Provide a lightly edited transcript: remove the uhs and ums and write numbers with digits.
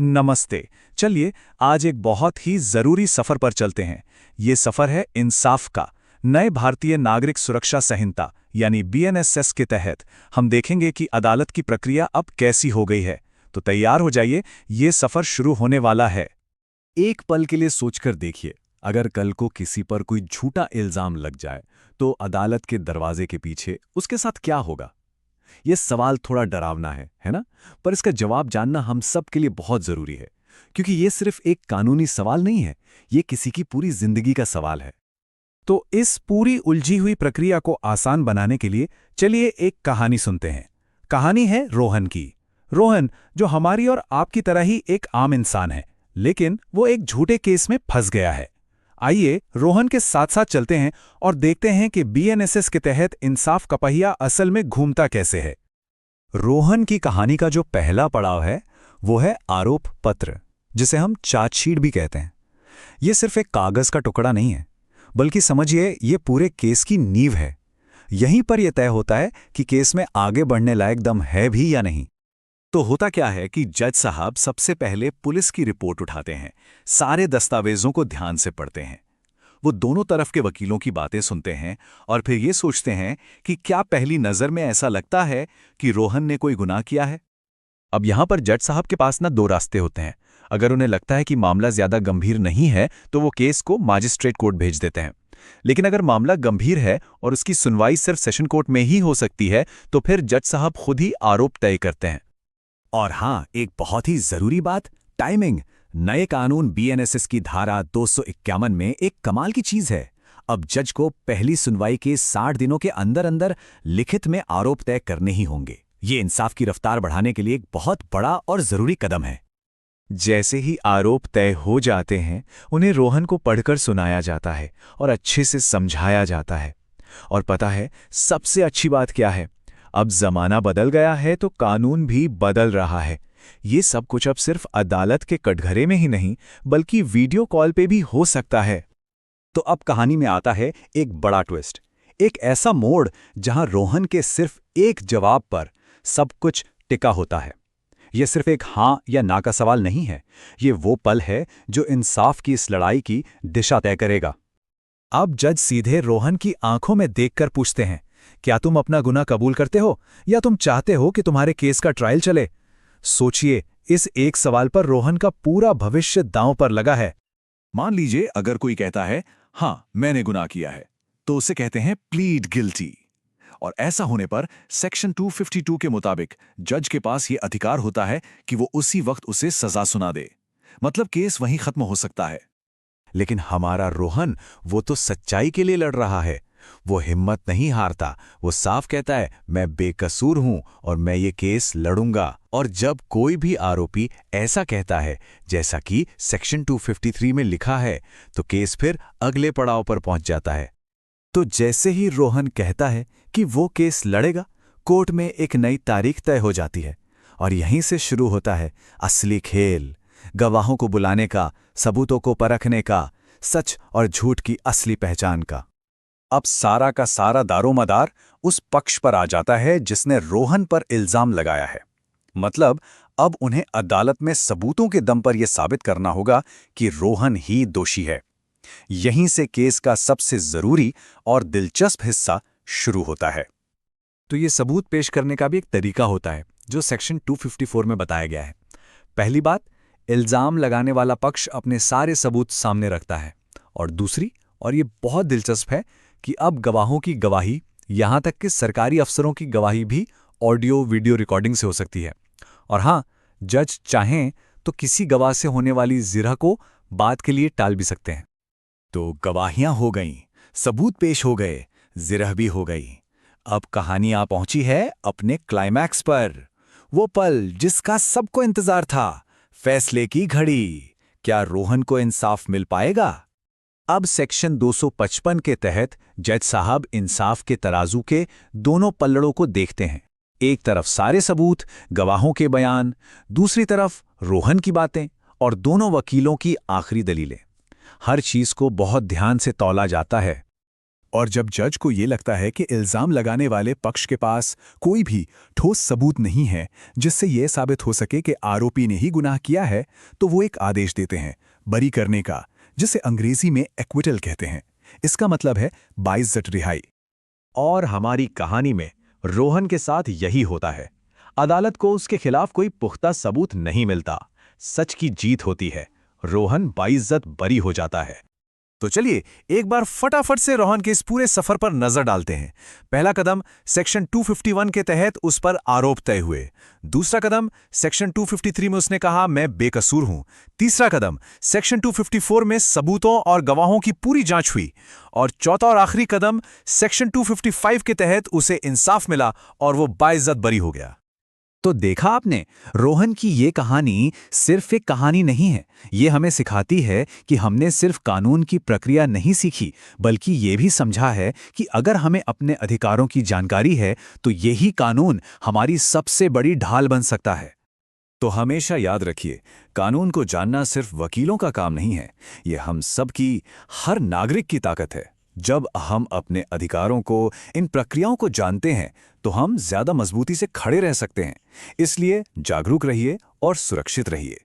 नमस्ते। चलिए आज एक बहुत ही जरूरी सफर पर चलते हैं। ये सफर है इंसाफ का। नए भारतीय नागरिक सुरक्षा संहिता यानी बीएनएसएस के तहत हम देखेंगे कि अदालत की प्रक्रिया अब कैसी हो गई है। तो तैयार हो जाइए, ये सफर शुरू होने वाला है। एक पल के लिए सोचकर देखिए, अगर कल को किसी पर कोई झूठा इल्जाम लग जाए तो अदालत के दरवाजे के पीछे उसके साथ क्या होगा। यह सवाल थोड़ा डरावना है ना? पर इसका जवाब जानना हम सब के लिए बहुत जरूरी है, क्योंकि यह सिर्फ एक कानूनी सवाल नहीं है, यह किसी की पूरी जिंदगी का सवाल है। तो इस पूरी उलझी हुई प्रक्रिया को आसान बनाने के लिए चलिए एक कहानी सुनते हैं। कहानी है रोहन की। रोहन, जो हमारी और आपकी तरह ही एक आम इंसान है, लेकिन वो एक झूठे केस में फंस गया है। आइए रोहन के साथ साथ चलते हैं और देखते हैं कि बीएनएसएस के तहत इंसाफ का पहिया असल में घूमता कैसे है। रोहन की कहानी का जो पहला पड़ाव है वो है आरोप पत्र, जिसे हम चार्जशीट भी कहते हैं। ये सिर्फ एक कागज का टुकड़ा नहीं है, बल्कि समझिए ये पूरे केस की नींव है। यहीं पर यह तय होता है कि केस में आगे बढ़ने लायक दम है भी या नहीं। तो होता क्या है कि जज साहब सबसे पहले पुलिस की रिपोर्ट उठाते हैं, सारे दस्तावेजों को ध्यान से पढ़ते हैं। वो दोनों तरफ के वकीलों की बातें सुनते हैं और फिर ये सोचते हैं कि क्या पहली नज़र में ऐसा लगता है कि रोहन ने कोई गुनाह किया है। अब यहां पर जज साहब के पास ना दो रास्ते होते हैं। अगर उन्हें लगता है कि मामला ज्यादा गंभीर नहीं है तो वो केस को मजिस्ट्रेट कोर्ट भेज देते हैं। लेकिन अगर मामला गंभीर है और उसकी सुनवाई सिर्फ सेशन कोर्ट में ही हो सकती है तो फिर जज साहब खुद ही आरोप तय करते हैं। और हाँ, एक बहुत ही जरूरी बात, टाइमिंग। नए कानून बीएनएसएस की धारा 251 में एक कमाल की चीज है। अब जज को पहली सुनवाई के 60 दिनों के अंदर अंदर लिखित में आरोप तय करने ही होंगे। ये इंसाफ की रफ्तार बढ़ाने के लिए एक बहुत बड़ा और जरूरी कदम है। जैसे ही आरोप तय हो जाते हैं, उन्हें रोहन को पढ़कर सुनाया जाता है और अच्छे से समझाया जाता है। और पता है सबसे अच्छी बात क्या है? अब जमाना बदल गया है तो कानून भी बदल रहा है। ये सब कुछ अब सिर्फ अदालत के कटघरे में ही नहीं, बल्कि वीडियो कॉल पे भी हो सकता है। तो अब कहानी में आता है एक बड़ा ट्विस्ट, एक ऐसा मोड़ जहां रोहन के सिर्फ एक जवाब पर सब कुछ टिका होता है। यह सिर्फ एक हां या ना का सवाल नहीं है, ये वो पल है जो इंसाफ की इस लड़ाई की दिशा तय करेगा। अब जज सीधे रोहन की आंखों में देखकर पूछते हैं, क्या तुम अपना गुनाह कबूल करते हो या तुम चाहते हो कि तुम्हारे केस का ट्रायल चले? सोचिए, इस एक सवाल पर रोहन का पूरा भविष्य दांव पर लगा है। मान लीजिए अगर कोई कहता है हां मैंने गुनाह किया है, तो उसे कहते हैं प्लीड गिल्टी। और ऐसा होने पर सेक्शन 252 के मुताबिक जज के पास ये अधिकार होता है कि वो उसी वक्त उसे सजा सुना दे। मतलब केस वहीं खत्म हो सकता है। लेकिन हमारा रोहन, वो तो सच्चाई के लिए लड़ रहा है। वो हिम्मत नहीं हारता। वो साफ कहता है मैं बेकसूर हूं और मैं ये केस लड़ूंगा। और जब कोई भी आरोपी ऐसा कहता है, जैसा कि सेक्शन 253 में लिखा है, तो केस फिर अगले पड़ाव पर पहुंच जाता है। तो जैसे ही रोहन कहता है कि वो केस लड़ेगा, कोर्ट में एक नई तारीख तय हो जाती है। और यहीं से शुरू होता है असली खेल, गवाहों को बुलाने का, सबूतों को परखने का, सच और झूठ की असली पहचान का। अब सारा का सारा दारोमदार उस पक्ष पर आ जाता है जिसने रोहन पर इल्जाम लगाया है। मतलब अब उन्हें अदालत में सबूतों के दम पर यह साबित करना होगा कि रोहन ही दोषी है। यहीं से केस का सबसे जरूरी और दिलचस्प हिस्सा शुरू होता है। तो ये सबूत पेश करने का भी एक तरीका होता है जो सेक्शन 254 में बताया गया है। पहली बात, इल्जाम लगाने वाला पक्ष अपने सारे सबूत सामने रखता है। और दूसरी, और ये बहुत दिलचस्प है, कि अब गवाहों की गवाही, यहां तक कि सरकारी अफसरों की गवाही भी ऑडियो वीडियो रिकॉर्डिंग से हो सकती है। और हां, जज चाहें तो किसी गवाह से होने वाली जिरह को बाद के लिए टाल भी सकते हैं। तो गवाहियां हो गईं, सबूत पेश हो गए, जिरह भी हो गई। अब कहानी आ पहुंची है अपने क्लाइमैक्स पर। वो पल जिसका सबको इंतजार था, फैसले की घड़ी। क्या रोहन को इंसाफ मिल पाएगा? अब सेक्शन 255 के तहत जज साहब इंसाफ के तराजू के दोनों पल्लड़ों को देखते हैं। एक तरफ सारे सबूत, गवाहों के बयान, दूसरी तरफ रोहन की बातें और दोनों वकीलों की आखिरी दलीलें। हर चीज को बहुत ध्यान से तौला जाता है। और जब जज को ये लगता है कि इल्जाम लगाने वाले पक्ष के पास कोई भी ठोस सबूत नहीं है जिससे यह साबित हो सके कि आरोपी ने ही गुनाह किया है, तो वो एक आदेश देते हैं बरी करने का, जिसे अंग्रेजी में एक्विटल कहते हैं। इसका मतलब है बाइज्जत रिहाई। और हमारी कहानी में रोहन के साथ यही होता है। अदालत को उसके खिलाफ कोई पुख्ता सबूत नहीं मिलता, सच की जीत होती है, रोहन बाइज्जत बरी हो जाता है। तो चलिए एक बार फटाफट से रोहन के इस पूरे सफर पर नजर डालते हैं। पहला कदम सेक्शन 251 के तहत उस पर आरोप तय हुए। दूसरा कदम सेक्शन 253 में उसने कहा मैं बेकसूर हूं। तीसरा कदम सेक्शन 254 में सबूतों और गवाहों की पूरी जांच हुई। और चौथा और आखिरी कदम सेक्शन 255 के तहत उसे इंसाफ मिला और वो बाइज्जत बरी हो गया। तो देखा आपने, रोहन की ये कहानी सिर्फ एक कहानी नहीं है। ये हमें सिखाती है कि हमने सिर्फ कानून की प्रक्रिया नहीं सीखी, बल्कि ये भी समझा है कि अगर हमें अपने अधिकारों की जानकारी है तो यही कानून हमारी सबसे बड़ी ढाल बन सकता है। तो हमेशा याद रखिए, कानून को जानना सिर्फ वकीलों का काम नहीं है, ये हम सब की, हर नागरिक की ताकत है। जब हम अपने अधिकारों को, इन प्रक्रियाओं को जानते हैं, तो हम ज्यादा मजबूती से खड़े रह सकते हैं। इसलिए जागरूक रहिए और सुरक्षित रहिए।